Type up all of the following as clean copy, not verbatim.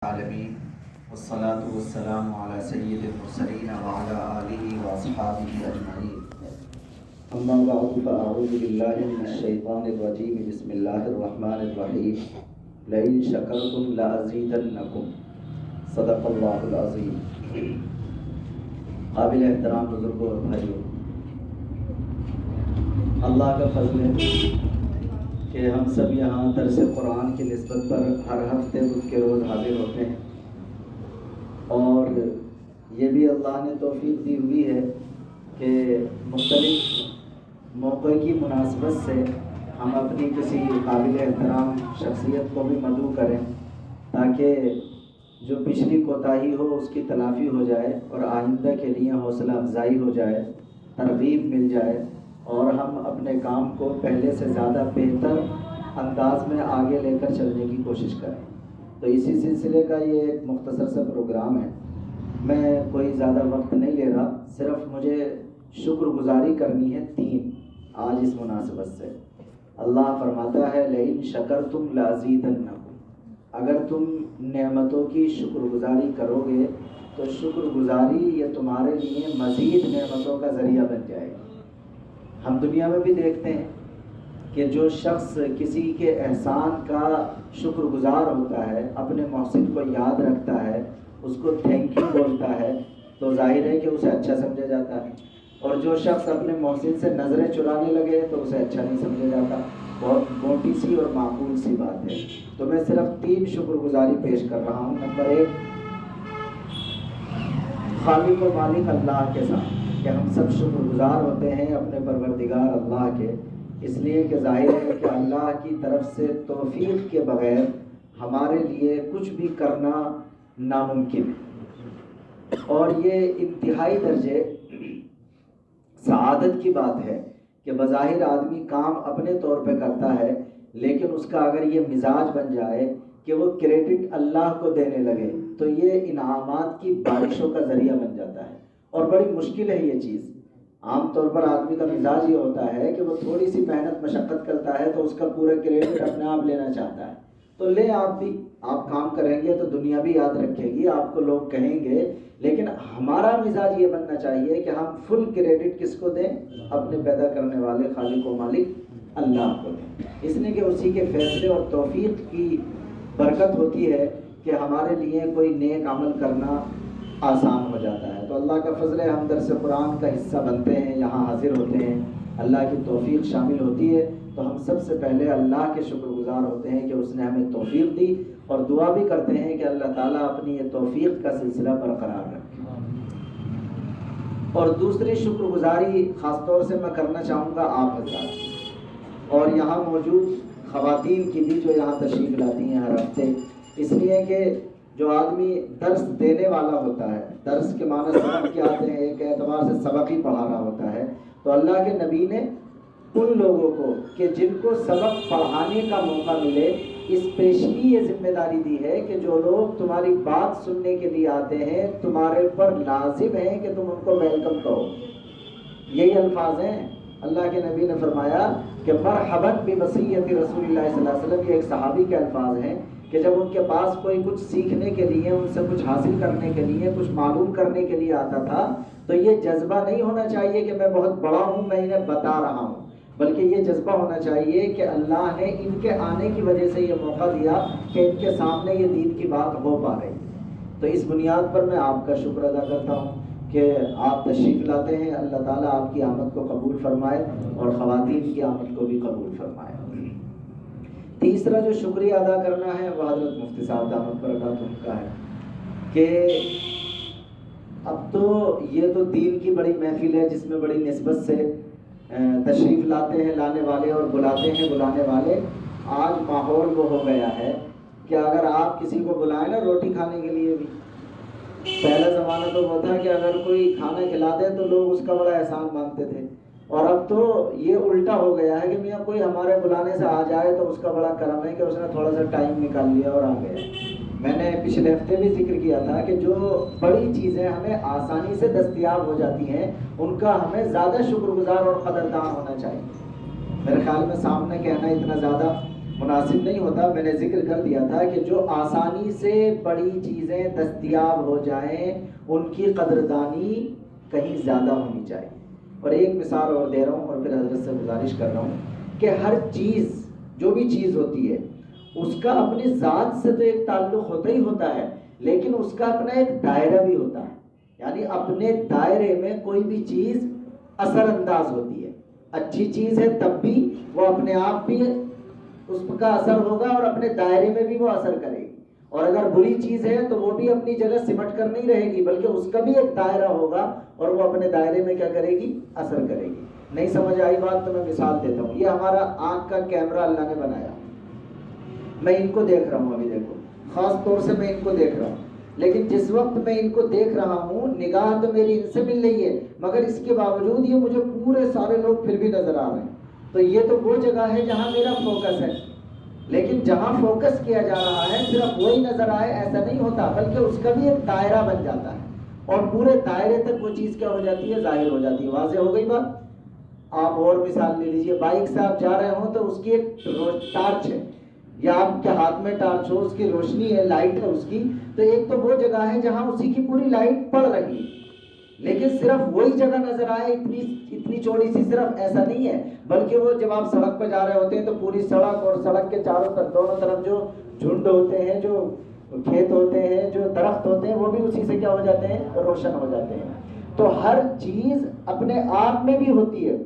العالمین والصلاة والسلام علی سید المرسلین وعلی آلہ واصحابہ اجمعین اما بعد فاعوذ باللہ من الشیطان الرجیم بسم اللہ الرحمن الرحیم لئن شکرتم لازیدنکم صدق اللہ العظیم۔ قابل احترام بزرگوں اور بھائیوں، اللہ کا فضل ہے کہ ہم سب یہاں درس قرآن کی نسبت پر ہر ہفتے بدھ کے روز حاضر ہوتے ہیں، اور یہ بھی اللہ نے توفیق دی ہوئی ہے کہ مختلف موقع کی مناسبت سے ہم اپنی کسی قابل احترام شخصیت کو بھی مدعو کریں تاکہ جو پچھلی کوتاہی ہو اس کی تلافی ہو جائے اور آئندہ کے لیے حوصلہ افزائی ہو جائے، ترغیب مل جائے اور ہم اپنے کام کو پہلے سے زیادہ بہتر انداز میں آگے لے کر چلنے کی کوشش کریں۔ تو اسی سلسلے کا یہ ایک مختصر سا پروگرام ہے۔ میں کوئی زیادہ وقت نہیں لے رہا، صرف مجھے شکر گزاری کرنی ہے تین آج اس مناسبت سے۔ اللہ فرماتا ہے لئن شکرتم لازیدنکم، اگر تم نعمتوں کی شکر گزاری کرو گے تو شکر گزاری یہ تمہارے لیے مزید نعمتوں کا ذریعہ بن جائے گی۔ ہم دنیا میں بھی دیکھتے ہیں کہ جو شخص کسی کے احسان کا شکر گزار ہوتا ہے، اپنے محسن کو یاد رکھتا ہے، اس کو تھینک یو بولتا ہے، تو ظاہر ہے کہ اسے اچھا سمجھا جاتا ہے، اور جو شخص اپنے محسن سے نظریں چرانے لگے تو اسے اچھا نہیں سمجھا جاتا۔ بہت موٹی سی اور معقول سی بات ہے۔ تو میں صرف تین شکر گزاری پیش کر رہا ہوں۔ نمبر ایک، خالق و مالک اللہ کے ساتھ کہ ہم سب شکر گزار ہوتے ہیں اپنے پروردگار اللہ کے، اس لیے کہ ظاہر ہے کہ اللہ کی طرف سے توفیق کے بغیر ہمارے لیے کچھ بھی کرنا ناممکن ہے، اور یہ انتہائی درجے سعادت کی بات ہے کہ بظاہر آدمی کام اپنے طور پہ کرتا ہے، لیکن اس کا اگر یہ مزاج بن جائے کہ وہ کریڈٹ اللہ کو دینے لگے تو یہ انعامات کی بارشوں کا ذریعہ بن جاتا ہے، اور بڑی مشکل ہے یہ چیز۔ عام طور پر آدمی کا مزاج یہ ہوتا ہے کہ وہ تھوڑی سی محنت مشقت کرتا ہے تو اس کا پورا کریڈٹ اپنے آپ لینا چاہتا ہے۔ تو لے آپ بھی، آپ کام کریں گے تو دنیا بھی یاد رکھے گی، آپ کو لوگ کہیں گے، لیکن ہمارا مزاج یہ بننا چاہیے کہ ہم فل کریڈٹ کس کو دیں؟ اپنے پیدا کرنے والے خالق و مالک اللہ کو دیں، اس لیے کہ اسی کے فیصلے اور توفیق کی برکت ہوتی ہے کہ ہمارے لیے کوئی نیک عمل کرنا آسان ہو جاتا ہے۔ تو اللہ کا فضل ہے، ہم درس قرآن کا حصہ بنتے ہیں، یہاں حاضر ہوتے ہیں، اللہ کی توفیق شامل ہوتی ہے، تو ہم سب سے پہلے اللہ کے شکر گزار ہوتے ہیں کہ اس نے ہمیں توفیق دی، اور دعا بھی کرتے ہیں کہ اللہ تعالیٰ اپنی یہ توفیق کا سلسلہ برقرار رکھے۔ اور دوسری شکر گزاری خاص طور سے میں کرنا چاہوں گا آپ حضرات کی، اور یہاں موجود خواتین کی بھی جو یہاں تشریف لاتی ہیں ہر ہفتے، اس لیے کہ جو آدمی درس دینے والا ہوتا ہے، درس کے معنی سبق کے آتے ہیں، ایک اعتبار سے سبق ہی پڑھا رہا ہوتا ہے، تو اللہ کے نبی نے ان لوگوں کو کہ جن کو سبق پڑھانے کا موقع ملے، اس پیشگی یہ ذمہ داری دی ہے کہ جو لوگ تمہاری بات سننے کے لیے آتے ہیں تمہارے پر لازم ہے کہ تم ان کو ویلکم کہو۔ یہی الفاظ ہیں، اللہ کے نبی نے فرمایا کہ مرحباً بوصیت رسول اللہ صلی اللہ علیہ وسلم، یہ ایک صحابی کے الفاظ ہیں کہ جب ان کے پاس کوئی کچھ سیکھنے کے لیے، ان سے کچھ حاصل کرنے کے لیے، کچھ معلوم کرنے کے لیے آتا تھا، تو یہ جذبہ نہیں ہونا چاہیے کہ میں بہت بڑا ہوں، میں انہیں بتا رہا ہوں، بلکہ یہ جذبہ ہونا چاہیے کہ اللہ نے ان کے آنے کی وجہ سے یہ موقع دیا کہ ان کے سامنے یہ دین کی بات ہو پا رہی۔ تو اس بنیاد پر میں آپ کا شکر ادا کرتا ہوں کہ آپ تشریف لاتے ہیں۔ اللہ تعالیٰ آپ کی آمد کو قبول فرمائے اور خواتین کی آمد کو بھی قبول فرمائے۔ تیسرا جو شکریہ ادا کرنا ہے وہ حضرت مفتی صاحب دامت برکاتہ ان کا ہے کہ اب تو یہ تو دین کی بڑی محفل ہے جس میں بڑی نسبت سے تشریف لاتے ہیں لانے والے اور بلاتے ہیں بلانے والے۔ آج ماحول وہ ہو گیا ہے کہ اگر آپ کسی کو بلائیں نا روٹی کھانے کے لیے بھی، پہلا زمانہ تو وہ تھا کہ اگر کوئی کھانا کھلا دے تو لوگ اس کا بڑا احسان مانتے تھے، اور اب تو یہ الٹا ہو گیا ہے کہ میاں کوئی ہمارے بلانے سے آ جائے تو اس کا بڑا کرم ہے کہ اس نے تھوڑا سا ٹائم نکال لیا اور آ گیا۔ میں نے پچھلے ہفتے بھی ذکر کیا تھا کہ جو بڑی چیزیں ہمیں آسانی سے دستیاب ہو جاتی ہیں ان کا ہمیں زیادہ شکر گزار اور قدردان ہونا چاہیے۔ میرے خیال میں سامنے کہنا اتنا زیادہ مناسب نہیں ہوتا. میں نے ذکر کر دیا تھا کہ جو آسانی سے بڑی چیزیں دستیاب ہو جائیں ان کی قدردانی کہیں زیادہ ہونی چاہیے. اور ایک مثال اور دے رہا ہوں اور پھر حضرت سے گزارش کر رہا ہوں کہ ہر چیز جو بھی چیز ہوتی ہے اس کا اپنی ذات سے تو ایک تعلق ہوتا ہی ہوتا ہے، لیکن اس کا اپنا ایک دائرہ بھی ہوتا ہے. یعنی اپنے دائرے میں کوئی بھی چیز اثر انداز ہوتی ہے. اچھی چیز ہے تب بھی وہ اپنے آپ بھی اس کا اثر ہوگا اور اپنے دائرے میں بھی وہ اثر کرے گی، اور اگر بری چیز ہے تو وہ بھی اپنی جگہ سمٹ کر نہیں رہے گی بلکہ اس کا بھی ایک دائرہ ہوگا اور وہ اپنے دائرے میں کیا کرے گی؟ اثر کرے گی. نہیں سمجھ آئی بات تو میں مثال دیتا ہوں. یہ ہمارا آنکھ کا کیمرہ اللہ نے بنایا. میں ان کو دیکھ رہا ہوں، ابھی دیکھو خاص طور سے میں ان کو دیکھ رہا ہوں، لیکن جس وقت میں ان کو دیکھ رہا ہوں نگاہ تو میری ان سے مل رہی ہے، مگر اس کے باوجود یہ مجھے پورے سارے لوگ پھر بھی نظر آ رہے ہیں. تو یہ تو وہ جگہ ہے جہاں میرا فوکس ہے، لیکن جہاں فوکس کیا جا رہا ہے صرف وہی نظر آئے ایسا نہیں ہوتا، بلکہ اس کا بھی ایک دائرہ بن جاتا ہے اور پورے دائرے تک وہ چیز کیا ہو جاتی ہے؟ ظاہر ہو جاتی ہے. واضح ہو گئی بات؟ آپ اور مثال لے لیجئے. بائک سے آپ جا رہے ہوں تو اس کی ایک ٹارچ ہے یا آپ کے ہاتھ میں ٹارچ ہو، اس کی روشنی ہے، لائٹ ہے اس کی، تو ایک تو وہ جگہ ہے جہاں اسی کی پوری لائٹ پڑ رہی ہے، لیکن صرف وہی جگہ نظر آئے اتنی چوڑی سی، صرف ایسا نہیں ہے، بلکہ وہ جب آپ سڑک پہ جا رہے ہوتے ہیں تو پوری سڑک اور سڑک کے چاروں طرف دونوں طرف جو جھنڈ ہوتے ہیں، جو کھیت ہوتے ہیں، جو درخت ہوتے ہیں، وہ بھی اسی سے کیا ہو جاتے ہیں؟ روشن ہو جاتے ہیں. تو ہر چیز اپنے آپ میں بھی ہوتی ہے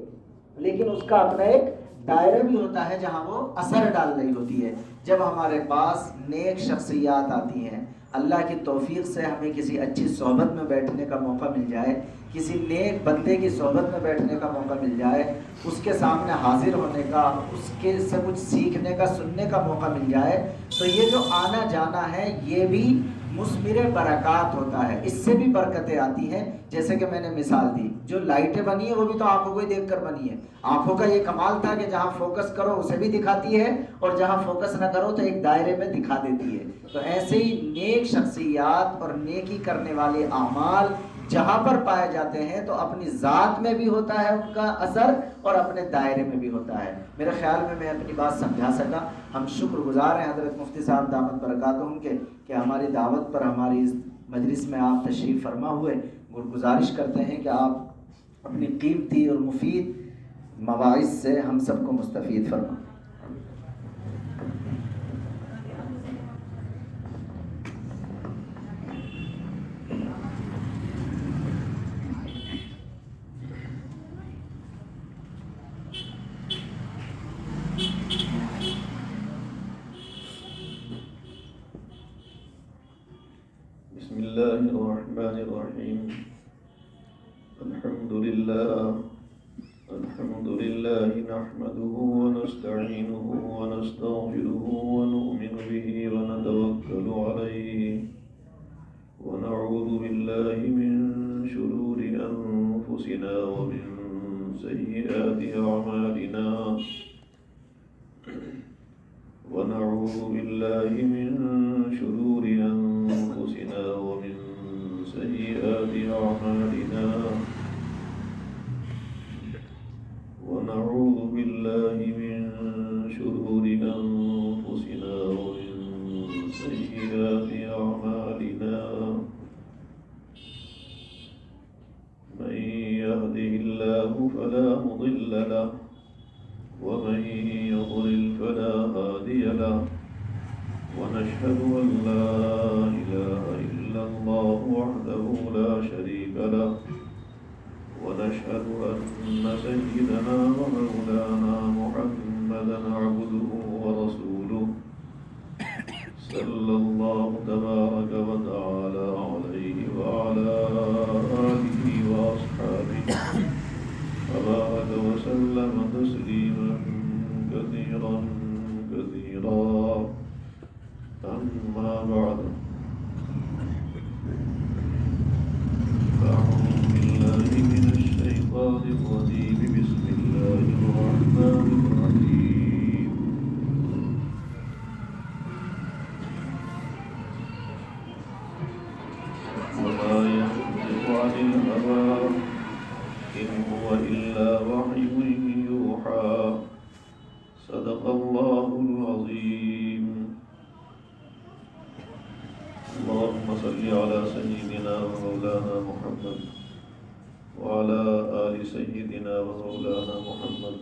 لیکن اس کا اپنا ایک دائرہ بھی ہوتا ہے جہاں وہ اثر ڈال رہی ہوتی ہے. جب ہمارے پاس نیک شخصیات آتی ہیں، اللہ کی توفیق سے ہمیں کسی اچھی صحبت میں بیٹھنے کا موقع مل جائے، کسی نیک بندے کی صحبت میں بیٹھنے کا موقع مل جائے، اس کے سامنے حاضر ہونے کا، اس کے سے کچھ سیکھنے کا، سننے کا موقع مل جائے، تو یہ جو آنا جانا ہے یہ بھی مثمر برکات ہوتا ہے. اس سے بھی برکتیں آتی ہیں. جیسے کہ میں نے مثال دی، جو لائٹیں بنی ہیں وہ بھی تو آنکھوں کو ہی دیکھ کر بنی ہے. آنکھوں کا یہ کمال تھا کہ جہاں فوکس کرو اسے بھی دکھاتی ہے اور جہاں فوکس نہ کرو تو ایک دائرے میں دکھا دیتی ہے. تو ایسے ہی نیک شخصیات اور نیکی کرنے والے اعمال جہاں پر پائے جاتے ہیں تو اپنی ذات میں بھی ہوتا ہے ان کا اثر اور اپنے دائرے میں بھی ہوتا ہے. میرے خیال میں اپنی بات سمجھا سکا. ہم شکر گزار ہیں حضرت مفتی صاحب دامت برکاتہم کے کہ ہماری دعوت پر ہماری اس مجلس میں آپ تشریف فرما ہوئے. گزارش کرتے ہیں کہ آپ اپنی قیمتی اور مفید مواعظ سے ہم سب کو مستفید فرمائیں. بسم الله الرحمن الرحيم. الحمد لله نحمده ونستعينه ونستغفره ونؤمن به ونتوكل عليه ونعوذ بالله من شرور أنفسنا ومن سيئات أعمالنا ونعوذ بالله من شرور أنفسنا ومن سيئات أعمالنا ونعوذ بالله من شرور أنفسنا ومن سيئات أعمالنا من يهده الله فلا مضل له ومن يضلل فلا هادي له ونشهد أن لا إله إلا الله وحده لا شريك له ونشهد أن سيدنا ومولانا محمدا عبده ورسوله صلى الله تبارك وتعالى عليه وعلى آله وأصحابه وبارك وسلم تسليما كثيرا كثيرا. أما بعد فأعوذ بالله من الشيطان الرجيم. بسم الله الرحمن الرحيم. وما ينطق عن الهوى إن هو إلا وحي يوحى. صدق الله العظيم. اللهم صل على سيدنا ومولانا محمد وعلى آل سيدنا ومولانا محمد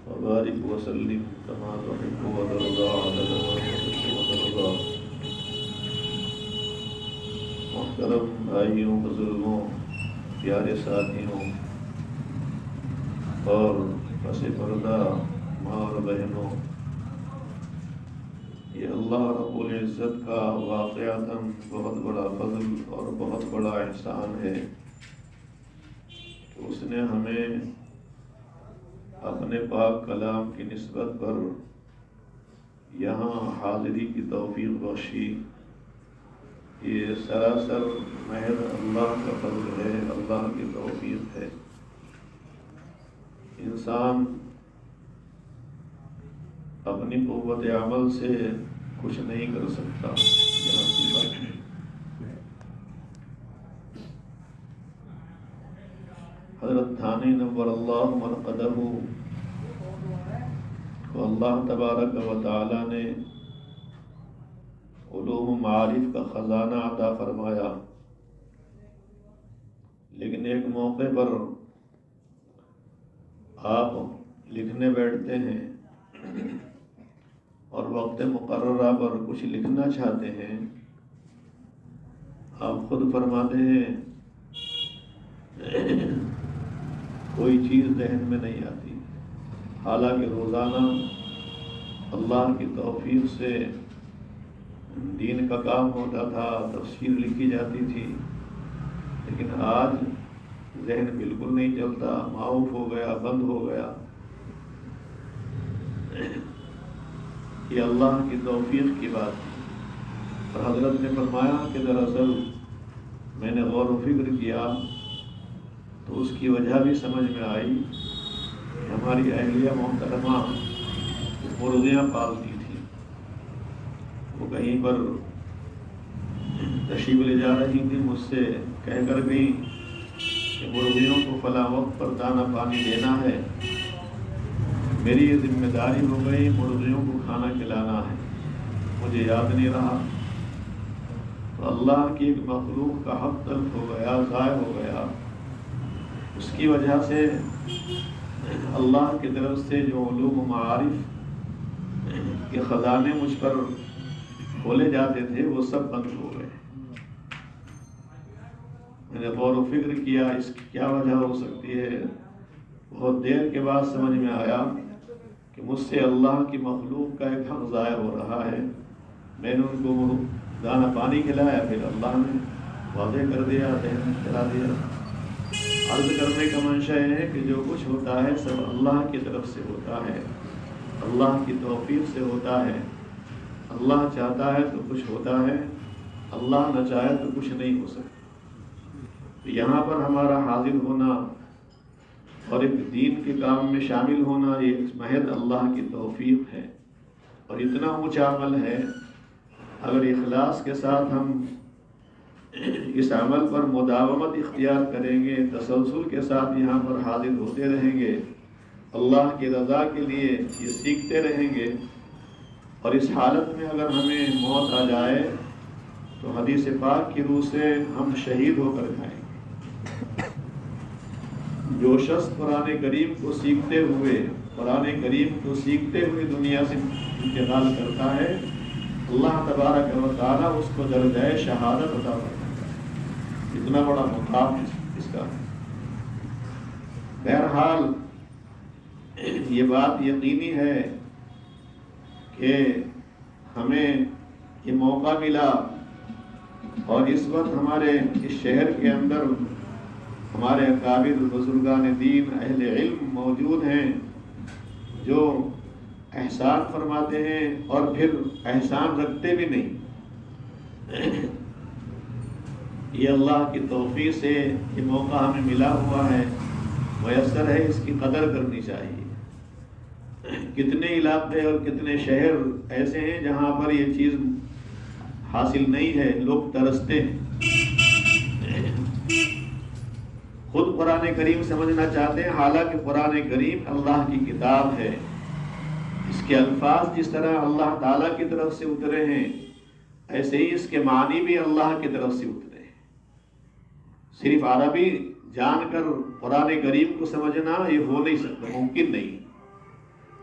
وبارك وسلم كما تحب وترضى عدد ما تحب وترضى. محترم بھائیوں، بزرگوں، پیارے ساتھیوں اور پس پردہ ماں اور بہنوں، یہ اللہ رب العزت کا واقعتاً بہت بڑا فضل اور بہت بڑا احسان ہے کہ اس نے ہمیں اپنے پاک کلام کی نسبت پر یہاں حاضری کی توفیق بخشی. یہ سراسر محض اللہ کا فضل ہے، اللہ کی توفیق ہے. انسان اپنی قوت عمل سے کچھ نہیں کر سکتا. یہاں کی بات ہے. حضرت تھانی نور اللہ مرقدہ کو اللہ تبارک و تعالی نے علوم معارف کا خزانہ عطا فرمایا، لیکن ایک موقع پر آپ لکھنے بیٹھتے ہیں اور وقت مقررہ پر کچھ لکھنا چاہتے ہیں. آپ خود فرماتے ہیں کوئی چیز ذہن میں نہیں آتی، حالانکہ روزانہ اللہ کی توفیق سے دین کا کام ہوتا تھا، تفسیر لکھی جاتی تھی، لیکن آج ذہن بالکل نہیں چلتا، معاف ہو گیا، بند ہو گیا. یہ اللہ کی توفیق کی بات تھی. اور حضرت نے فرمایا کہ دراصل میں نے غور و فکر کیا تو اس کی وجہ بھی سمجھ میں آئی کہ ہماری اہلیہ محترمہ مرغیاں پالتی تھی. وہ کہیں پر تشریف لے جا رہی تھی، مجھ سے کہہ کر گئی کہ مرغیوں کو فلاں وقت پر دانہ پانی دینا ہے. میری یہ ذمہ داری ہو گئی، مرغیوں کو کھانا کھلانا ہے، مجھے یاد نہیں رہا. تو اللہ کی ایک مخلوق کا حق تلف ہو گیا، ضائع ہو گیا. اس کی وجہ سے اللہ کی طرف سے جو علوم و معارف کے خزانے مجھ پر کھولے جاتے تھے وہ سب بند ہو گئے. میں نے غور و فکر کیا اس کی کیا وجہ ہو سکتی ہے. بہت دیر کے بعد سمجھ میں آیا کہ مجھ سے اللہ کی مخلوق کا ایک حق ضائع ہو رہا ہے. میں نے ان کو دانہ پانی کھلایا، پھر اللہ نے واضح کر دیا، ذہن چلا دیا. عرض کرنے کا منشا یہ ہے کہ جو کچھ ہوتا ہے سب اللہ کی طرف سے ہوتا ہے، اللہ کی توفیق سے ہوتا ہے. اللہ چاہتا ہے تو کچھ ہوتا ہے، اللہ نہ چاہے تو کچھ نہیں ہو سکتا. یہاں پر ہمارا حاضر ہونا اور ایک دین کے کام میں شامل ہونا یہ محض اللہ کی توفیق ہے. اور اتنا اونچا عمل ہے، اگر اخلاص کے ساتھ ہم اس عمل پر مداومت اختیار کریں گے، تسلسل کے ساتھ یہاں پر حاضر ہوتے رہیں گے، اللہ کی رضا کے لیے یہ سیکھتے رہیں گے، اور اس حالت میں اگر ہمیں موت آ جائے تو حدیث پاک کی روح سے ہم شہید ہو کر جائیں گے. جو شخص قرآن کریم کو سیکھتے ہوئے دنیا سے انتقال کرتا ہے، اللہ تبارک و تعالیٰ اس کو درجہ شہادت عطا کرتا ہے. اتنا بڑا مقام اس کا. بہرحال یہ بات یقینی ہے کہ ہمیں یہ موقع ملا، اور اس وقت ہمارے اس شہر کے اندر ہمارے اکابر بزرگان دین اہل علم موجود ہیں جو احسان فرماتے ہیں اور پھر احسان رکھتے بھی نہیں. یہ اللہ کی توفیق سے یہ موقع ہمیں ملا ہوا ہے، میسر ہے، اس کی قدر کرنی چاہیے. کتنے علاقے اور کتنے شہر ایسے ہیں جہاں پر یہ چیز حاصل نہیں ہے، لوگ ترستے ہیں. خود قرآن کریم سمجھنا چاہتے ہیں، حالانکہ قرآن کریم اللہ کی کتاب ہے. اس کے الفاظ جس طرح اللہ تعالیٰ کی طرف سے اترے ہیں ایسے ہی اس کے معنی بھی اللہ کی طرف سے اترے ہیں۔ صرف عربی جان کر قرآن کریم کو سمجھنا یہ ہو نہیں سکتا، ممکن نہیں۔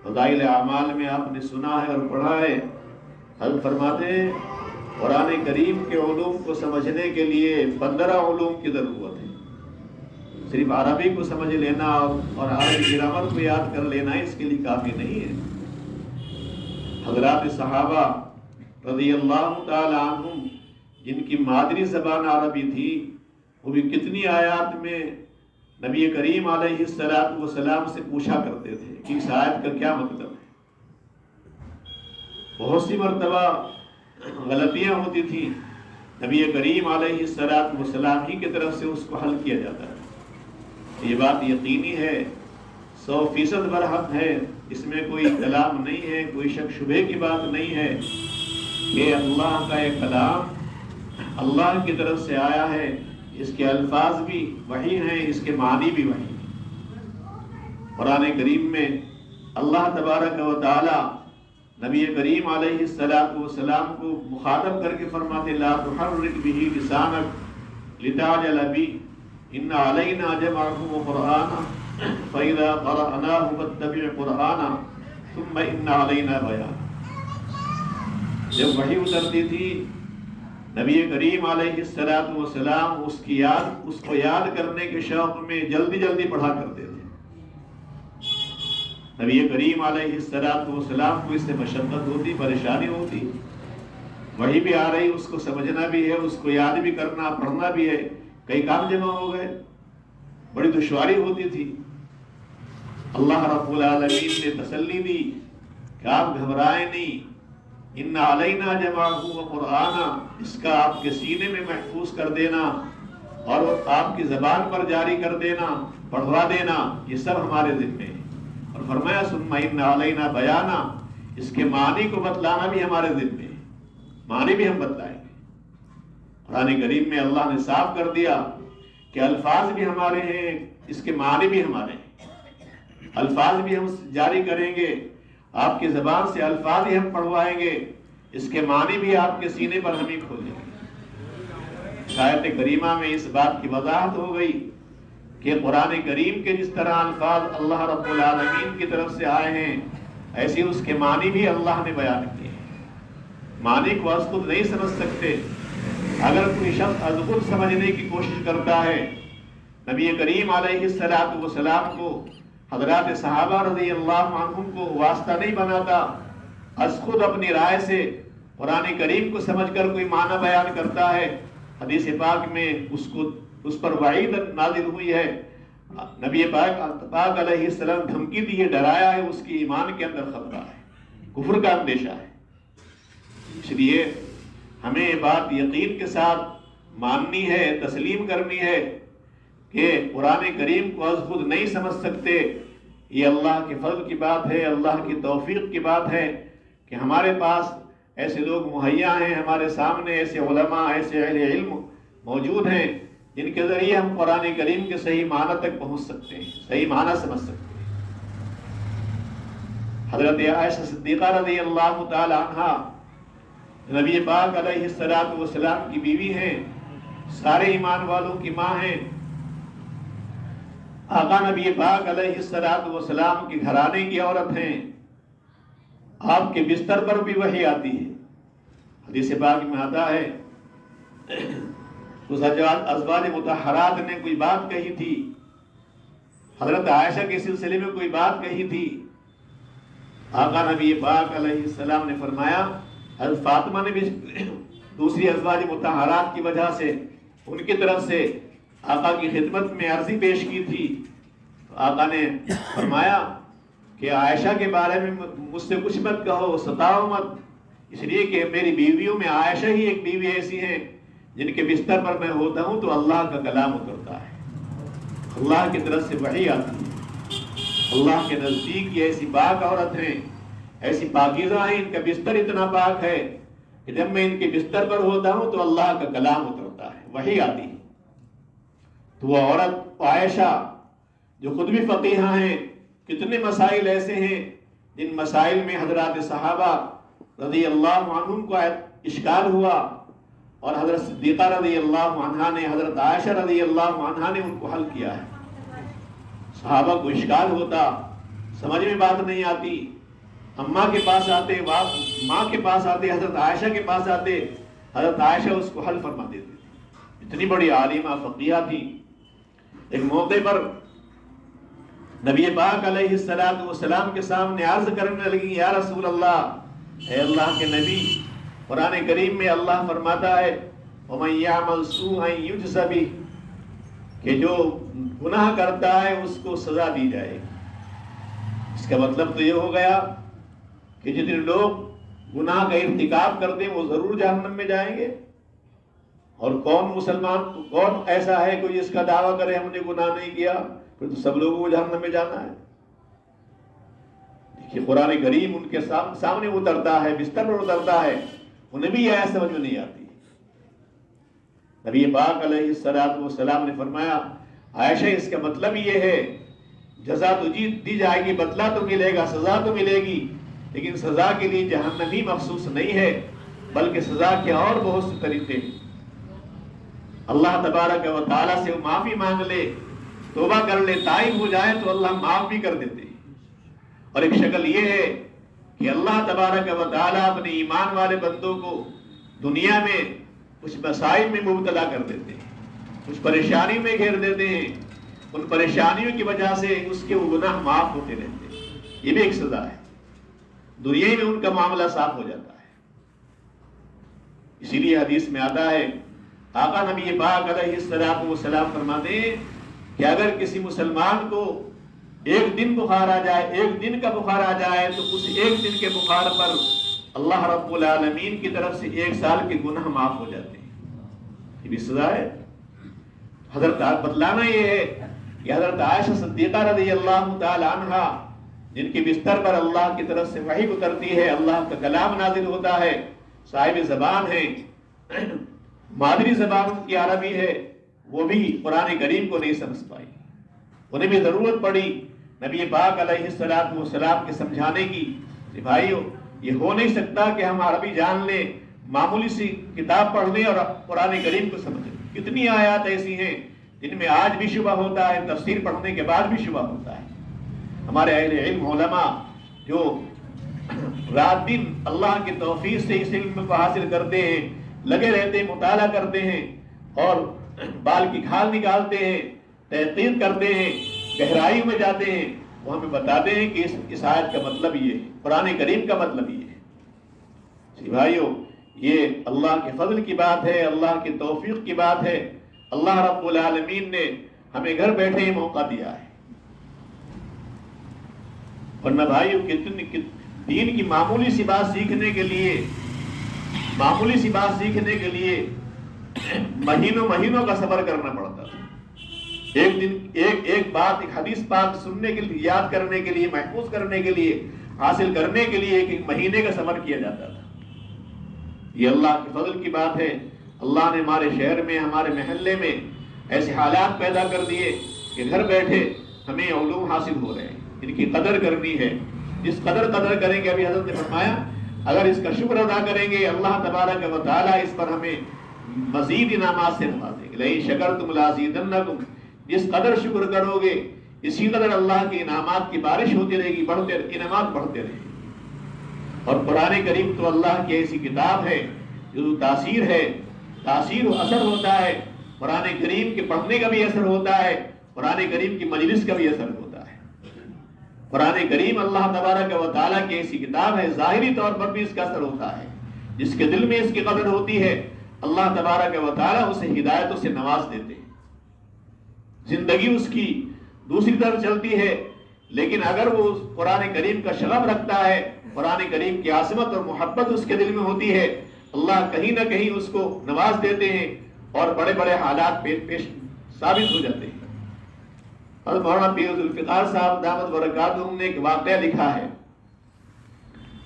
فضائل اعمال میں آپ نے سنا ہے اور پڑھا ہے، حضرت فرماتے ہیں قرآن کریم کے علوم کو سمجھنے کے لیے 15 علوم کی ضرورت ہے۔ صرف عربی کو سمجھ لینا اور عربی گرامر کو یاد کر لینا اس کے لیے کافی نہیں ہے۔ حضرات صحابہ رضی اللہ تعالی عنہم جن کی مادری زبان عربی تھی، وہ بھی کتنی آیات میں نبی کریم علیہ السلام سے پوچھا کرتے تھے کہ اس آیت کا کیا مطلب ہے۔ بہت سی مرتبہ غلطیاں ہوتی تھیں، نبی کریم علیہ السلام ہی کی طرف سے اس کو حل کیا جاتا ہے۔ یہ بات یقینی ہے، 100% برحق ہے، اس میں کوئی کلام نہیں ہے، کوئی شک شبہ کی بات نہیں ہے کہ اللہ کا یہ کلام اللہ کی طرف سے آیا ہے، اس کے الفاظ بھی وحی ہیں، اس کے معنی بھی وحی ہیں۔ قرآن کریم میں اللہ تبارک و تعالی نبی کریم علیہ السلام کو مخاطب کر کے فرماتے لا تحرک به لسانک لتعجل به ان علینا جمعه وقرآنہ فإذا قرأناه فاتبع قرآنہ ثم ان علینا بیانہ۔ جب وحی اترتی تھی نبی کریم علیہ السلام اس کو یاد کرنے کے شوق میں جلدی جلدی پڑھا کرتے تھے۔ نبی کریم علیہ السلام کو اس سے مشقت ہوتی، پریشانی ہوتی، وحی بھی آ رہی، اس کو سمجھنا بھی ہے، اس کو یاد بھی کرنا، پڑھنا بھی ہے، کئی کام جمع ہو گئے، بڑی دشواری ہوتی تھی۔ اللہ رب العالمین نے تسلی دی کہ آپ گھبرائیں نہیں، ان علینا جمعہ و قرآنہ، اس کا آپ کے سینے میں محفوظ کر دینا اور آپ کی زبان پر جاری کر دینا، پڑھوا دینا، یہ سب ہمارے ذمے ہے۔ اور فرمایا ثم ان علینا بیانہ، اس کے معنی کو بتلانا بھی ہمارے ذمے ہے، معنی بھی ہم بتلائیں گے۔ قرآن کریم میں اللہ نے صاف کر دیا کہ الفاظ بھی ہمارے ہیں، اس کے معنی بھی ہمارے ہیں، الفاظ بھی ہم جاری کریں گے، آپ کی زبان سے الفاظ ہی ہم پڑھوائیں گے، اس کے معنی بھی آپ کے سینے پر ہم ہی کھولیں گے۔ آیت کریمہ میں اس بات کی وضاحت ہو گئی کہ قرآن کریم کے جس طرح الفاظ اللہ رب العالمین کی طرف سے آئے ہیں، ایسے اس کے معنی بھی اللہ نے بیان کیے ہیں۔ معنی کو از خود نہیں سمجھ سکتے، اگر کوئی شخص از خود سمجھنے کی کوشش کرتا ہے، نبی کریم علیہ السلام کو، حضرات صحابہ رضی اللہ عنہم کو واسطہ نہیں بناتا، از خود اپنی رائے سے قرآن کریم کو سمجھ کر کوئی معنی بیان کرتا ہے، حدیث پاک میں اس پر وعید نازل ہوئی ہے، نبی پاک علیہ السلام دھمکی دی ہے، ڈرایا ہے، اس کی ایمان کے اندر خطرہ ہے، کفر کا اندیشہ ہے۔ اس لیے ہمیں یہ بات یقین کے ساتھ ماننی ہے، تسلیم کرنی ہے کہ قرآن کریم کو از خود نہیں سمجھ سکتے، یہ اللہ کے فضل کی بات ہے، اللہ کی توفیق کی بات ہے کہ ہمارے پاس ایسے لوگ مہیا ہیں، ہمارے سامنے ایسے علماء، ایسے اہل علم موجود ہیں جن کے ذریعے ہم قرآن کریم کے صحیح معنی تک پہنچ سکتے ہیں، صحیح معنی سمجھ سکتے ہیں۔ حضرت عائشہ صدیقہ رضی اللہ تعالی عنہا نبی پاک علیہ السلام کی بیوی ہیں، سارے ایمان والوں کی ماں ہیں، آقا نبی پاک علیہ السلام کے گھرانے کی عورت ہیں، آپ کے بستر پر بھی وحی آتی ہے۔ حدیث پاک میں آتا ہے اس ازواج مطہرات نے کوئی بات کہی تھی، حضرت عائشہ کے سلسلے میں کوئی بات کہی تھی، آقا نبی پاک علیہ السلام نے فرمایا، حضرت فاطمہ نے بھی دوسری ازواج مطہرات کی وجہ سے ان کی طرف سے آقا کی خدمت میں عرضی پیش کی تھی، تو آقا نے فرمایا کہ عائشہ کے بارے میں مجھ سے کچھ مت کہو، ستاؤ مت، اس لیے کہ میری بیویوں میں عائشہ ہی ایک بیوی ایسی ہیں جن کے بستر پر میں ہوتا ہوں تو اللہ کا کلام اترتا ہے، اللہ کی طرف سے وحی آتی ہے، اللہ کے نزدیک یہ ایسی پاک عورت ہیں، ایسی پاکیزہ ہیں، ان کا بستر اتنا پاک ہے کہ جب میں ان کے بستر پر ہوتا ہوں تو اللہ کا کلام اترتا ہے، وحی آتی ہے۔ تو وہ عورت عائشہ جو خود بھی فقیہہ ہیں، کتنے مسائل ایسے ہیں جن مسائل میں حضرات صحابہ رضی اللہ عنہم کو اشکال ہوا اور حضرت صدیقہ رضی اللہ عنہا نے، حضرت عائشہ رضی اللہ عنہا نے ان کو حل کیا ہے۔ صحابہ کو اشکال ہوتا، سمجھ میں بات نہیں آتی، اماں کے پاس آتے، ماں کے پاس آتے، حضرت عائشہ کے پاس آتے، حضرت عائشہ اس کو حل فرما دیتے تھے۔ اتنی بڑی عالمہ فقیہ تھی۔ ایک موقع پر نبی پاک علیہ السلام کے سامنے عرض کرنے لگی، یا رسول اللہ، اے اللہ کے نبی، قرآن کریم میں اللہ فرماتا ہے وَمَن يَعْمَلْ سُوءًا يُجْزَ بِهِ، کہ جو گناہ کرتا ہے اس کو سزا دی جائے گی۔ اس کا مطلب تو یہ ہو گیا کہ جتنے لوگ گناہ کا ارتکاب کرتے ہیں وہ ضرور جہنم میں جائیں گے، اور کون مسلمان، کون ایسا ہے کوئی اس کا دعویٰ کرے ہم نے گناہ نہیں کیا، پھر تو سب لوگوں کو جہنم میں جانا ہے۔ دیکھیے قرآن کریم ان کے سامنے اترتا ہے، بستر پر اترتا ہے، انہیں بھی یہ سمجھ میں نہیں آتی۔ نبی پاک علیہ السلام نے فرمایا، عائشہ اس کا مطلب یہ ہے جزا تو دی جائے گی، بدلہ تو ملے گا، سزا تو ملے گی، لیکن سزا کے لیے جہنم ہی مخصوص نہیں ہے، بلکہ سزا کے اور بہت سے طریقے ہیں۔ اللہ تبارک و تعالیٰ سے معافی مانگ لے، توبہ کر لے، تائب ہو جائے تو اللہ معاف بھی کر دیتے ہیں۔ اور ایک شکل یہ ہے کہ اللہ تبارک و تعالیٰ اپنے ایمان والے بندوں کو دنیا میں کچھ مسائل میں مبتلا کر دیتے ہیں، کچھ پریشانی میں گھیر دیتے ہیں، ان پریشانیوں کی وجہ سے اس کے وہ گناہ معاف ہوتے رہتے ہیں۔ یہ بھی ایک سزا ہے، دنیا میں ان کا معاملہ صاف ہو جاتا ہے۔ اسی لیے حدیث میں آتا ہے، آقا نبی پاک علیہ السلام فرماتے ہیں کہ اگر کسی مسلمان کو ایک دن بخار آ جائے، ایک دن کا بخار آ جائے، تو اس ایک دن کے بخار پر اللہ رب العالمین کی طرف سے 1 سال کے گناہ معاف ہو جاتے ہیں۔ یہ بھی سزا ہے۔ حضرت بتلانا یہ ہے کہ حضرت عائشہ صدیقہ رضی اللہ تعالی عنہا، جن کے بستر پر اللہ کی طرف سے وحی اترتی ہے، اللہ کا کلام نازل ہوتا ہے، صاحب زبان ہے، مادری زبان ان کی عربی ہے، وہ بھی قرآن کریم کو نہیں سمجھ پائی۔ انہیں بھی ضرورت پڑی نبی پاک علیہ السلام کے سمجھانے کی کہ بھائیو یہ ہو نہیں سکتا کہ ہم عربی جان لیں، معمولی سی کتاب پڑھ لیں اور قرآن کریم کو سمجھیں۔ کتنی آیات ایسی ہیں جن میں آج بھی شبہ ہوتا ہے، تفسیر پڑھنے کے بعد بھی شبہ ہوتا ہے۔ ہمارے اہل علم علماء جو رات دن اللہ کی توفیق سے اس علم کو حاصل کرتے ہیں، لگے رہتے ہیں، مطالعہ کرتے ہیں اور بال کی کھال نکالتے ہیں، تحقیق کرتے ہیں، گہرائی میں جاتے ہیں، وہ ہمیں بتاتے ہیں کہ اس آیت کا مطلب یہ ہے، قرآن کریم کا مطلب یہ ہے۔ بھائیو، یہ اللہ کے فضل کی بات ہے، اللہ کی توفیق کی بات ہے۔ اللہ رب العالمین نے ہمیں گھر بیٹھے ہی موقع دیا ہے۔ ورنہ بھائیو دین کی معمولی سی بات سیکھنے کے لیے مہینوں کا سفر کرنا پڑتا تھا۔ ایک دن ایک بات، ایک حدیث پاک سننے کے لیے، یاد کرنے کے لیے، محفوظ کرنے کے لیے، حاصل کرنے کے لیے ایک مہینے کا سفر کیا جاتا تھا۔ یہ اللہ کے فضل کی بات ہے۔ اللہ نے ہمارے شہر میں، ہمارے محلے میں ایسے حالات پیدا کر دیے کہ گھر بیٹھے ہمیں علوم حاصل ہو رہے ہیں۔ ان کی قدر کرنی ہے، جس قدر کریں گے، ابھی حضرت نے فرمایا اگر اس کا شکر ادا کریں گے اللہ تبارک و تعالیٰ اس پر ہمیں مزید انعامات سے نوازیں گے۔ لئن شکرتم لازیدنکم، جس قدر شکر کرو گے اسی قدر اللہ کے انعامات کی بارش ہوتی رہے گی، انعامات بڑھتے رہیں گے۔ اور قرآن کریم تو اللہ کی ایسی کتاب ہے جو تاثیر و اثر ہوتا ہے۔ قرآن کریم کے پڑھنے کا بھی اثر ہوتا ہے، قرآن کریم کی مجلس کا بھی اثر ہوتا ہے۔ قرآن کریم اللہ تبارک و تعالیٰ کی ایسی کتاب ہے، ظاہری طور پر بھی اس کا اثر ہوتا ہے۔ جس کے دل میں اس کی قدر ہوتی ہے اللہ تبارک و تعالیٰ اسے ہدایتوں سے نواز دیتے ہیں، زندگی اس کی دوسری طرف چلتی ہے۔ لیکن اگر وہ قرآن کریم کا شغف رکھتا ہے، قرآن کریم کی عظمت اور محبت اس کے دل میں ہوتی ہے، اللہ کہیں نہ کہیں اس کو نواز دیتے ہیں اور بڑے بڑے حالات پیش ثابت ہو جاتے ہیں۔ اور مولانا پیر ذوالفقار صاحب دامت برکاتہم نے ایک واقعہ لکھا ہے۔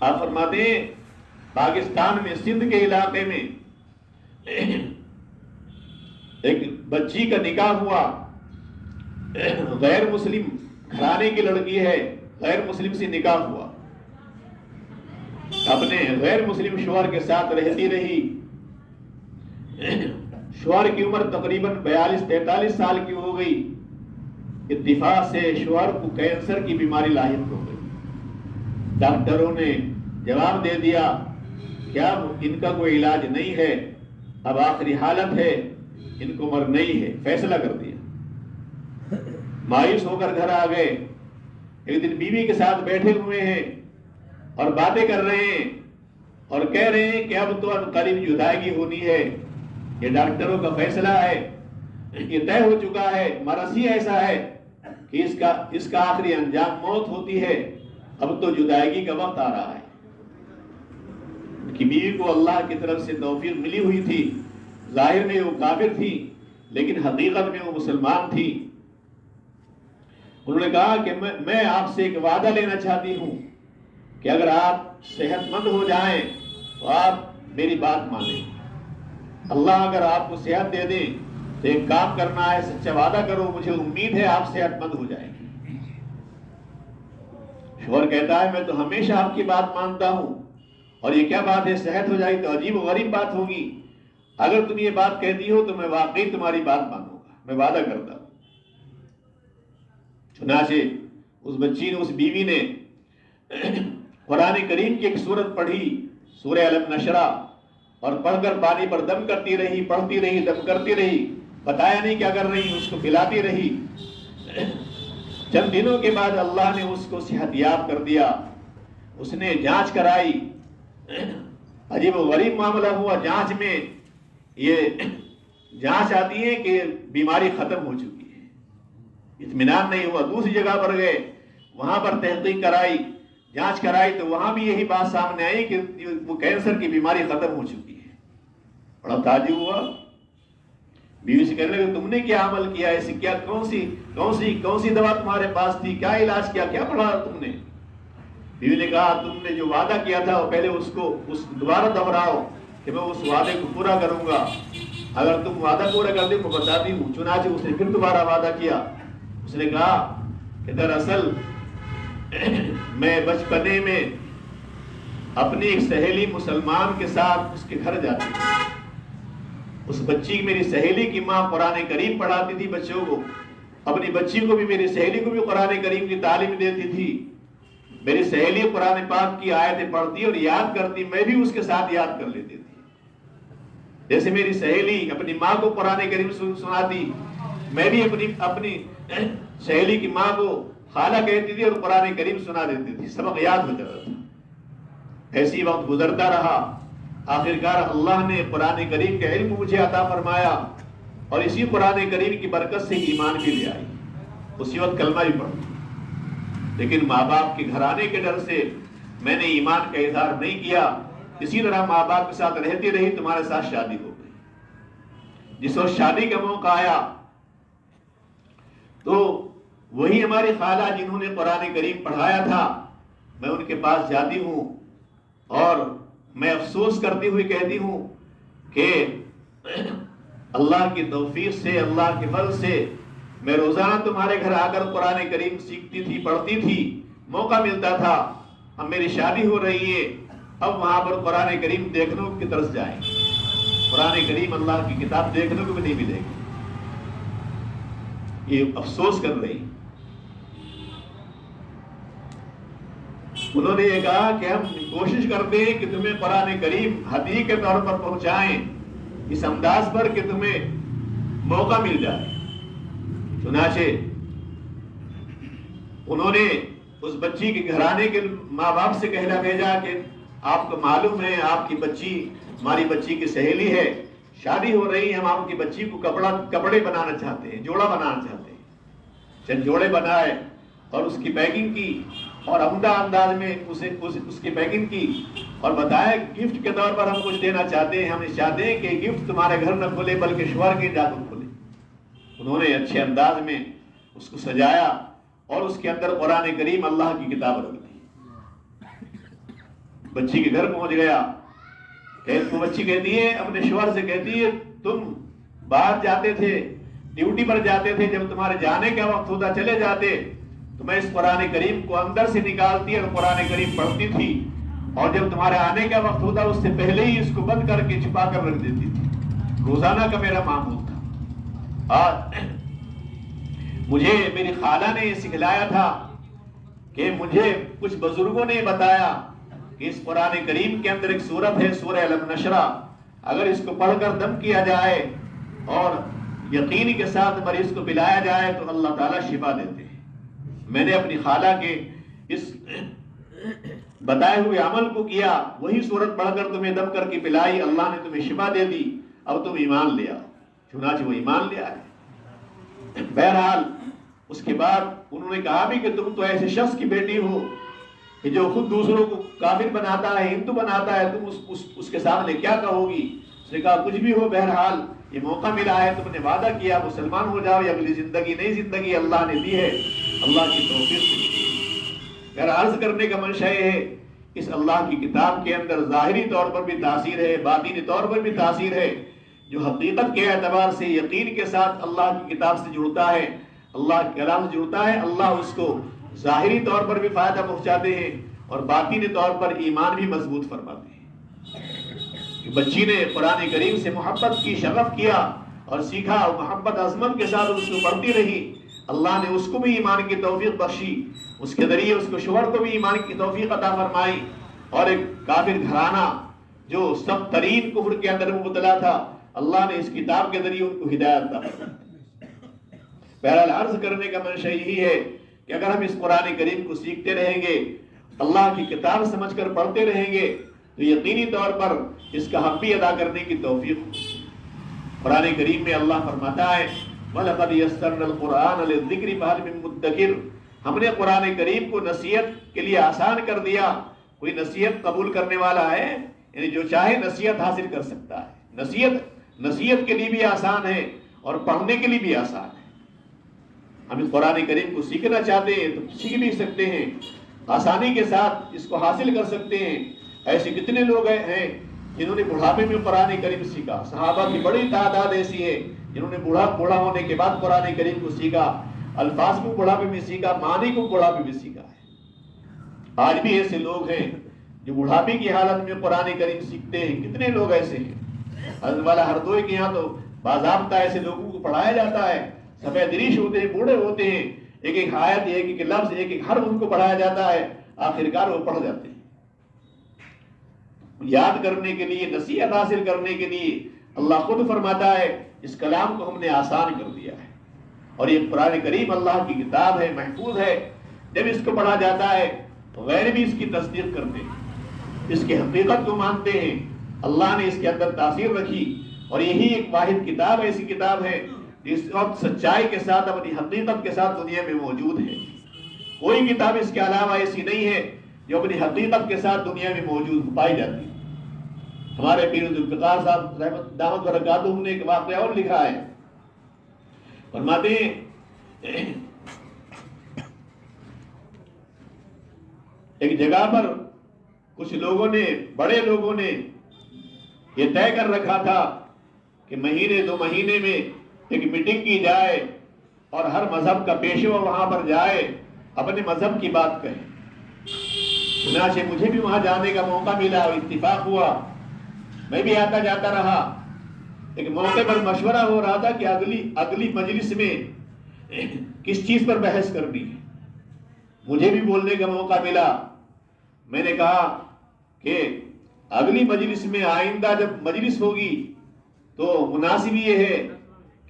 آپ فرماتے ہیں پاکستان میں سندھ کے علاقے میں ایک بچی کا نکاح ہوا، غیر مسلم گھرانے کی لڑکی ہے، غیر مسلم سے نکاح ہوا۔ اپنے غیر مسلم شوہر کے ساتھ رہتی رہی. شوہر کی عمر تقریباً 42-43 سال کی ہو گئی. اتفاق سے شوہر کو کینسر کی بیماری لاحق ہو گئی. ڈاکٹروں نے جواب دے دیا کہ اب ان کا کوئی علاج نہیں ہے, اب آخری حالت ہے, ان کو مرنا ہی ہے. فیصلہ کر دیا. مایوس ہو کر گھر آ گئے. ایک دن بیوی کے ساتھ بیٹھے ہوئے ہیں اور باتیں کر رہے ہیں اور کہہ رہے ہیں کہ اب تو قریب جدائی ہونی ہے, یہ ڈاکٹروں کا فیصلہ ہے, یہ طے ہو چکا ہے, مرض ہی ایسا ہے کہ اس کا آخری انجام موت ہوتی ہے, اب تو جدائیگی کا وقت آ رہا ہے. کہ بیوی کو اللہ کی طرف سے توفیق ملی ہوئی تھی. ظاہر میں وہ کافر تھی لیکن حقیقت میں وہ مسلمان تھی. انہوں نے کہا کہ میں آپ سے ایک وعدہ لینا چاہتی ہوں کہ اگر آپ صحت مند ہو جائیں تو آپ میری بات مانیں. اللہ اگر آپ کو صحت دے دیں تو ایک کام کرنا ہے, سچا وعدہ کرو, مجھے امید ہے آپ صحت مند ہو جائیں گے. شوہر کہتا ہے میں تو ہمیشہ آپ کی بات مانتا ہوں, اور یہ کیا بات ہے صحت ہو جائے تو عجیب و غریب بات ہوگی. اگر تم یہ بات کہتی ہو تو میں واقعی تمہاری بات مانوں گا, میں وعدہ کرتا ہوں. چنانچہ اس بچی نے, اس بیوی نے قرآن کریم کی ایک سورت پڑھی, سورہ الم نشرہ, اور پڑھ کر پانی پر دم کرتی رہی, پڑھتی رہی, دم کرتی رہی, بتایا نہیں کیا کر رہی, اس کو پلاتی رہی. چند دنوں کے بعد اللہ نے اس کو صحت یاب کر دیا. اس نے جانچ کرائی, عجیب و غریب معاملہ ہوا. جانچ میں یہ جانچ آتی ہے کہ بیماری ختم ہو چکی ہے. اطمینان نہیں ہوا, دوسری جگہ پر گئے, وہاں پر تحقیق کرائی, جانچ کرائی تو وہاں بھی یہی بات سامنے آئی کہ وہ کینسر کی بیماری ختم ہو چکی ہے. بڑا تعجب ہوا. بیوی سے کہنے لگے تم نے کیا عمل کیا, ایسی کیا کون سی دوا تمہارے پاس تھی, کیا علاج کیا, کیا پڑھا تم نے؟ بیوی نے کہا تم نے جو وعدہ کیا تھا وہ پہلے اس دوبارہ دہراؤ کہ میں اس وعدے کو پورا کروں گا. اگر تم وعدہ پورا کر دیں میں بتاتی ہوں. چنانچہ اس نے پھر دوبارہ وعدہ کیا. اس نے کہا کہ دراصل میں بچپنے میں اپنی ایک سہیلی مسلمان کے ساتھ اس کے گھر جاتی تھی. اس بچی کی میری سہیلی کی ماں قرآن کریم پڑھاتی تھی بچوں کو. اپنی بچی کو بھی, میری سہیلی کو بھی قرآن کریم کی تعلیم دیتی تھی. میری سہیلی قرآن پاک کی آیتیں پڑھتی اور یاد کرتی, میں بھی اس کے ساتھ یاد کر لیتی تھی. جیسے میری سہیلی اپنی ماں کو قرآن کریم سناتی, میں بھی اپنی سہیلی کی ماں کو خالہ کہتی تھی اور قرآن کریم سنا دیتی تھی, سبق یاد ہو جاتا تھا. ایسی وقت گزرتا رہا. آخرکار اللہ نے قرآن کریم کا علم مجھے عطا فرمایا اور اسی قرآن کریم کی برکت سے ایمان بھی لے آئی. اسی وقت کلمہ بھی پڑھا, لیکن ماں باپ کے گھرانے کے ڈر سے میں نے ایمان کا اظہار نہیں کیا. اسی طرح ماں باپ کے ساتھ رہتی رہی, تمہارے ساتھ شادی ہو گئی. جس وقت شادی کا موقع آیا تو وہی ہماری خالہ جنہوں نے قرآن کریم پڑھایا تھا, میں ان کے پاس جاتی ہوں اور میں افسوس کرتی ہوئی کہتی ہوں کہ اللہ کی توفیق سے, اللہ کے فضل سے میں روزانہ تمہارے گھر آ کر قرآن کریم سیکھتی تھی, پڑھتی تھی, موقع ملتا تھا. اب میری شادی ہو رہی ہے, اب وہاں پر قرآن کریم دیکھنے کی طرف جائیں. قرآن کریم اللہ کی کتاب دیکھنے کو بھی نہیں ملے گی. یہ افسوس کر رہی. انہوں نے یہ کہا کہ ہم کوشش کرتے ہیں کہ تمہیں قرآن کریم ہدیہ کے طور پر پہنچائیں, اس انداز پر کہ تمہیں موقع مل جائے. چنانچہ انہوں نے اس بچی کے گھرانے کے ماں باپ سے کہنا بھیجا کہ آپ کو معلوم ہے آپ کی بچی ہماری بچی کی سہیلی ہے, شادی ہو رہی ہے, ہم آپ کی بچی کو کپڑے بنانا چاہتے ہیں, جوڑا بنانا چاہتے ہیں. چند جوڑے بنائے اور اس کی پیکنگ کی اور عمدہ انداز میں اس کی پیکنگ کی اور بتایا گفٹ کے طور پر ہم کچھ دینا چاہتے ہیں, ہم چاہتے ہیں کہ گفٹ تمہارے گھر نہ کھلے بلکہ شوہر کے جادو کھلے. انہوں نے اچھے انداز میں اس کو سجایا اور اس کے اندر قرآن کریم اللہ کی کتاب رکھ دی. بچی کے گھر پہنچ گیا. بچی کہتی ہے اپنے شوہر سے, کہتی ہے تم باہر جاتے تھے, ڈیوٹی پر جاتے تھے, جب تمہارے جانے کا وقت ہوتا چلے جاتے تو میں اس قرآن کریم کو اندر سے نکالتی اور قرآن کریم پڑھتی تھی اور جب تمہارے آنے کا وقت ہوتا اس سے پہلے ہی اس کو بند کر کے چھپا کر رکھ دیتی تھی. روزانہ کا میرا معمول تھا. اور مجھے میری خالہ نے یہ سکھلایا تھا کہ مجھے کچھ بزرگوں نے بتایا کہ اس قرآن کریم کے اندر ایک سورت ہے سورہ الم نشرہ، اگر اس کو پڑھ کر دم کیا جائے اور یقین کے ساتھ مریض کو پلایا جائے تو اللہ تعالیٰ شفا دیتے ہیں. میں نے اپنی خالہ کے اس بتائے ہوئے عمل کو کیا، وہی سورت پڑھ کر تمہیں دم کر کے پلائی، اللہ نے تمہیں شفا دے دی، اب تم ایمان لے آؤ. چنانچہ وہ ایمان لے آئے. بہرحال اس کے بعد انہوں نے کہا بھی کہ تم تو ایسے شخص کی بیٹی ہو کہ جو خود دوسروں کو کافر بناتا ہے، ہندو بناتا ہے، تم اس کے سامنے کیا کہو گی؟ اس نے کہا کچھ بھی ہو، بہرحال یہ موقع ملا ہے، تم نے وعدہ کیا مسلمان ہو جاؤ، یہ اگلی زندگی نئی زندگی اللہ نے دی ہے، اللہ کی توفیق سے. میرا عرض کرنے کا منشا یہ ہے، اس اللہ کی کتاب کے اندر ظاہری طور پر بھی تاثیر ہے، باطنی طور پر بھی تاثیر ہے. جو حقیقت کے اعتبار سے یقین کے ساتھ اللہ کی کتاب سے جڑتا ہے، اللہ کے کلام سے جڑتا ہے، اللہ اس کو ظاہری طور پر بھی فائدہ پہنچاتے ہیں اور باطنی طور پر ایمان بھی مضبوط فرماتے ہیں. بچی نے قرآن کریم سے محبت کی، شغف کیا اور سیکھا، اور محبت عظمت کے ساتھ اس کو پڑھتی رہی. اللہ نے اس کو بھی ایمان کی توفیق بخشی، اس کے ذریعے اس کو شوہر کو بھی ایمان کی توفیق عطا فرمائی. اور ایک کافر گھرانہ جو سخت ترین کفر کے اندر مبتلا تھا، اللہ نے اس کتاب کے ذریعے ان کو ہدایت عطا فرمائی. بہرحال عرض کرنے کا منشا یہی ہے کہ اگر ہم اس قرآن کریم کو سیکھتے رہیں گے، اللہ کی کتاب سمجھ کر پڑھتے رہیں گے، تو یقینی طور پر اس کا حق بھی ادا کرنے کی توفیق. قرآن کریم میں اللہ فرماتا ہے وَلَقَدْ يَسَّرْنَا الْقُرْآنَ لِلذِّكْرِ فَهَلْ مِن مُدَّكِرٍ. ہم نے قرآن کریم کو نصیحت کے لیے آسان کر دیا، کوئی نصیحت قبول کرنے والا ہے؟ یعنی جو چاہے نصیحت حاصل کر سکتا ہے. نصیحت کے لیے بھی آسان ہے اور پڑھنے کے لیے بھی آسان ہے. ہم اس قرآن کریم کو سیکھنا چاہتے ہیں تو سیکھ بھی سکتے ہیں، آسانی کے ساتھ اس کو حاصل کر سکتے ہیں. ایسے کتنے لوگ ہیں جنہوں نے بڑھاپے میں قرآن کریم سیکھا. صحابہ کی بڑی تعداد ایسی ہے جنہوں نے بوڑھا ہونے کے بعد قرآن کریم کو سیکھا، الفاظ کو بڑھاپے میں سیکھا، معنی کو بڑھاپے میں سیکھا ہے. آج بھی ایسے لوگ ہیں جو بڑھاپے کی حالت میں قرآن کریم سیکھتے ہیں. کتنے لوگ ایسے ہیں؟ حضرت والا ہردوئی کے یہاں تو باضابطہ ایسے لوگوں کو پڑھایا جاتا ہے. سفید ریش ہوتے ہیں، بوڑھے ہوتے ہیں، ایک ایک آیت، ایک ایک لفظ، ایک ایک حرف ان کو پڑھایا جاتا ہے. آخرکار وہ پڑھ جاتے ہیں. یاد کرنے کے لیے، نصیحت حاصل کرنے کے لیے اللہ خود فرماتا ہے اس کلام کو ہم نے آسان کر دیا ہے. اور یہ قرآن کریم اللہ کی کتاب ہے، محفوظ ہے. جب اس کو پڑھا جاتا ہے تو غیر بھی اس کی تصدیق کرتے ہیں، اس کی حقیقت کو مانتے ہیں. اللہ نے اس کے اندر تاثیر رکھی اور یہی ایک واحد کتاب ایسی کتاب ہے جس وقت سچائی کے ساتھ، اپنی حقیقت کے ساتھ دنیا میں موجود ہے. کوئی کتاب اس کے علاوہ ایسی نہیں ہے جو اپنی حقیقت کے ساتھ دنیا میں موجود پائی جاتی ہے. ہمارے پیر ذوالفقار صاحب رحمت دامت برکاتہ نے ایک واقعہ اور لکھا ہے. فرماتے ہیں ایک جگہ پر کچھ لوگوں نے، بڑے لوگوں نے یہ طے کر رکھا تھا کہ مہینے 2 مہینے میں ایک میٹنگ کی جائے اور ہر مذہب کا پیشوا وہاں پر جائے، اپنے مذہب کی بات کہے. چنانچہ مجھے بھی وہاں جانے کا موقع ملا اور اتفاق ہوا، میں بھی آتا جاتا رہا. ایک موقع پر مشورہ ہو رہا تھا کہ اگلی مجلس میں کس چیز پر بحث کرنی ہے. مجھے بھی بولنے کا موقع ملا. میں نے کہا کہ اگلی مجلس میں، آئندہ جب مجلس ہوگی تو مناسب یہ ہے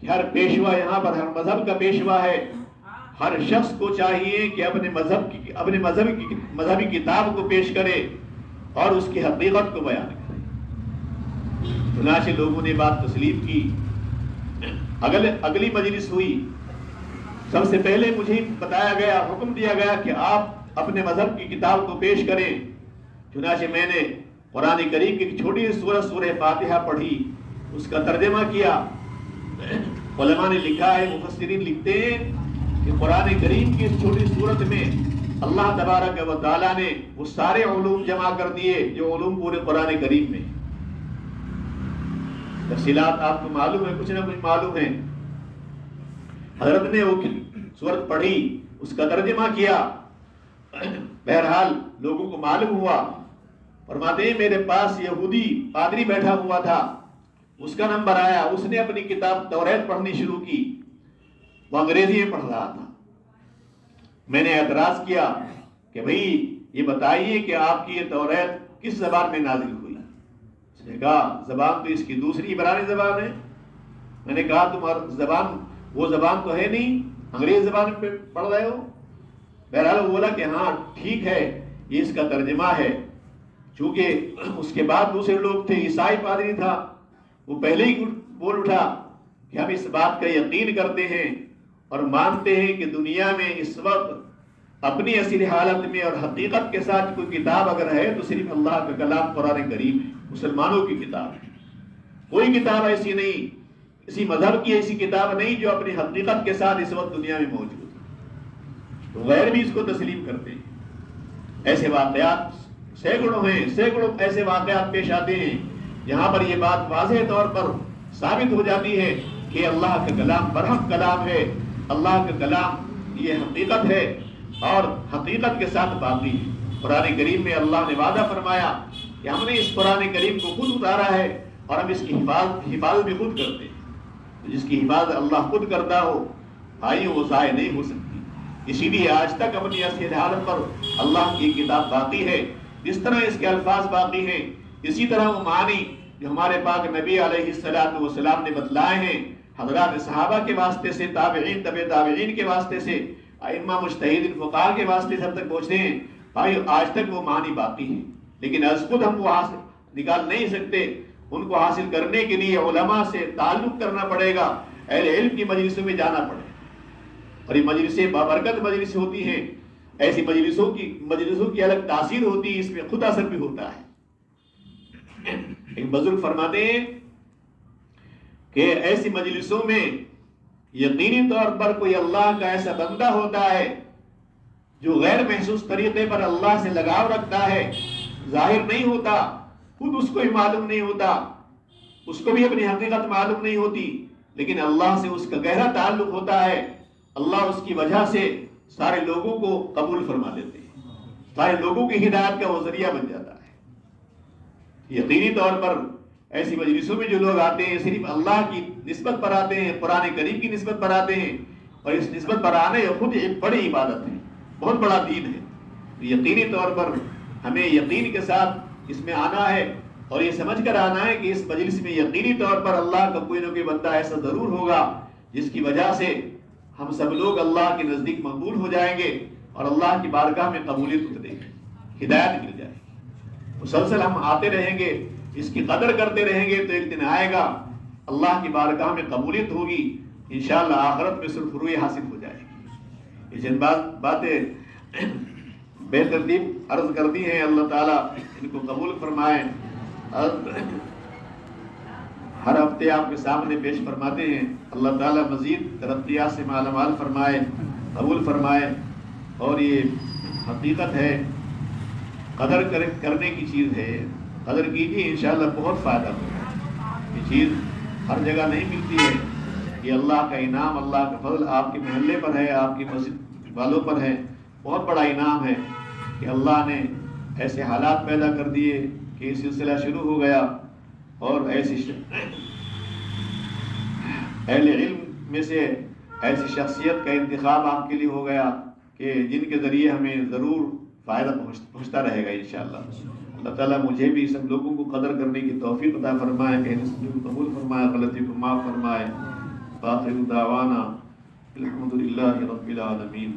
کہ ہر پیشوا یہاں پر، ہر مذہب کا پیشوا ہے، ہر شخص کو چاہیے کہ اپنے مذہبی کتاب کو پیش کرے اور اس کی حقیقت کو بیان کرے. چنانچہ لوگوں نے بات تسلیم کی. اگلی مجلس ہوئی. سب سے پہلے مجھے بتایا گیا، حکم دیا گیا کہ آپ اپنے مذہب کی کتاب کو پیش کریں. چنانچہ میں نے قرآن کریم کی ایک چھوٹی سورہ فاتحہ پڑھی، اس کا ترجمہ کیا. علماء نے لکھا ہے، مفسرین لکھتے ہیں کہ قرآن کریم کی اس چھوٹی سورت میں اللہ تبارک و تعالیٰ نے وہ سارے علوم جمع کر دیے جو علوم پورے قرآن کریم میں. تفصیلات آپ کو معلوم ہے، کچھ نہ کچھ معلوم ہے. حضرت نے وہ سورت پڑھی، اس کا ترجمہ کیا. بہرحال لوگوں کو معلوم ہوا فرماتے ہیں میرے پاس یہودی پادری بیٹھا ہوا تھا، اس کا نمبر آیا، اس نے اپنی کتاب توریت پڑھنی شروع کی، وہ انگریزی میں پڑھ رہا تھا۔ میں نے اعتراض کیا کہ بھئی یہ بتائیے کہ آپ کی یہ توریت کس زبان میں نازل ہوئی؟ اس نے کہا زبان تو اس کی دوسری عبرانی زبان ہے۔ میں نے کہا تمہاری زبان وہ زبان تو ہے نہیں، انگریز زبان پہ پڑھ رہے ہو؟ بہرحال وہ بولا کہ ہاں ٹھیک ہے، یہ اس کا ترجمہ ہے۔ چونکہ اس کے بعد دوسرے لوگ تھے، عیسائی پادری تھا، وہ پہلے ہی بول اٹھا کہ ہم اس بات کا یقین کرتے ہیں اور مانتے ہیں کہ دنیا میں اس وقت اپنی اصل حالت میں اور حقیقت کے ساتھ کوئی کتاب اگر ہے تو صرف اللہ کا کلام قرآن کریم ہے، مسلمانوں کی کتاب ہے۔ کوئی کتاب ایسی نہیں، کسی مذہب کی ایسی کتاب نہیں جو اپنی حقیقت کے ساتھ اس وقت دنیا میں موجود ہے، تو غیر بھی اس کو تسلیم کرتے ہیں۔ ایسے واقعات سینکڑوں ہیں، سینکڑوں ایسے واقعات پیش آتے ہیں جہاں پر یہ بات واضح طور پر ثابت ہو جاتی ہے کہ اللہ کا کلام برحق کلام ہے، اللہ کا کلام یہ حقیقت ہے اور حقیقت کے ساتھ باقی ہے۔ قرآن کریم میں اللہ نے وعدہ فرمایا کہ ہم نے اس قرآن کریم کو خود اتارا ہے اور ہم اس کی حفاظت بھی خود کرتے ہیں۔ جس کی حفاظت اللہ خود کرتا ہو بھائیوں وہ ضائع نہیں ہو سکتی۔ اسی لیے آج تک اپنی اصل حالت پر اللہ کی کتاب باقی ہے، جس طرح اس کے الفاظ باقی ہیں اسی طرح وہ معنی جو ہمارے پاک نبی علیہ السلام نے بتلائے ہیں حضرات صحابہ کے واسطے سے، تابعین، تبع تابعین کے واسطے سے، ائمہ مجتہدین فقہاء کے واسطے سے اب تک پہنچتے ہیں بھائی، آج تک وہ معنی باقی ہیں، لیکن از خود ہم وہ حاصل نکال نہیں سکتے۔ ان کو حاصل کرنے کے لیے علماء سے تعلق کرنا پڑے گا، اہل علم کی مجلسوں میں جانا پڑے گا، اور یہ مجلسیں بابرکت مجلس ہوتی ہیں۔ ایسی مجلسوں کی الگ تاثیر ہوتی ہے، اس میں خود اثر بھی ہوتا ہے۔ ایک بزرگ فرماتے ہیں کہ ایسی مجلسوں میں یقینی طور پر کوئی اللہ کا ایسا بندہ ہوتا ہے جو غیر محسوس طریقے پر اللہ سے لگاؤ رکھتا ہے، ظاہر نہیں ہوتا، خود اس کو ہی معلوم نہیں ہوتا، اس کو بھی اپنی حقیقت معلوم نہیں ہوتی، لیکن اللہ سے اس کا گہرا تعلق ہوتا ہے۔ اللہ اس کی وجہ سے سارے لوگوں کو قبول فرما لیتے ہیں، سارے لوگوں کی ہدایت کا وہ ذریعہ بن جاتا ہے۔ یقینی طور پر ایسی مجلسوں میں جو لوگ آتے ہیں صرف اللہ کی نسبت پر آتے ہیں، قرآن کریم کی نسبت پر آتے ہیں، اور اس نسبت پر آنے خود ایک بڑی عبادت ہے، بہت بڑا دین ہے۔ یقینی طور پر ہمیں یقین کے ساتھ اس میں آنا ہے اور یہ سمجھ کر آنا ہے کہ اس مجلس میں یقینی طور پر اللہ کا کوئی نہ کوئی بندہ ایسا ضرور ہوگا جس کی وجہ سے ہم سب لوگ اللہ کے نزدیک مقبول ہو جائیں گے اور اللہ کی بارگاہ میں قبولیت اترے گی، ہدایت مل جائے گی۔ مسلسل ہم آتے رہیں گے، اس کی قدر کرتے رہیں گے تو ایک دن آئے گا اللہ کی بارگاہ میں قبولیت ہوگی، انشاءاللہ آخرت میں سرخروئی حاصل ہو جائے گی۔ یہ جن باتیں بے ترتیب عرض کر دی ہیں، اللہ تعالیٰ ان کو قبول فرمائے۔ ہر ہفتے آپ کے سامنے پیش فرماتے ہیں، اللہ تعالیٰ مزید ترقیات سے مالا مال فرمائے، قبول فرمائے، اور یہ حقیقت ہے، قدر کرنے کی چیز ہے، قدر کیجیے انشاءاللہ بہت فائدہ ہوگا۔ یہ چیز ہر جگہ نہیں ملتی ہے، یہ اللہ کا انعام، اللہ کا فضل آپ کے محلے پر ہے، آپ کی مسجد والوں پر ہے، بہت بڑا انعام ہے کہ اللہ نے ایسے حالات پیدا کر دیے کہ یہ سلسلہ شروع ہو گیا، اور ایسی اہل علم میں سے ایسی شخصیت کا انتخاب آپ کے لیے ہو گیا کہ جن کے ذریعے ہمیں ضرور فائدہ پہنچتا رہے گا انشاءاللہ۔ اللہ تعالیٰ مجھے بھی سب لوگوں کو قدر کرنے کی توفیق عطا فرمائے، کہنے سننے کو قبول فرمائے، غلطی کو معاف فرمائے۔ آخر دعوانا الحمدللہ رب العالمین۔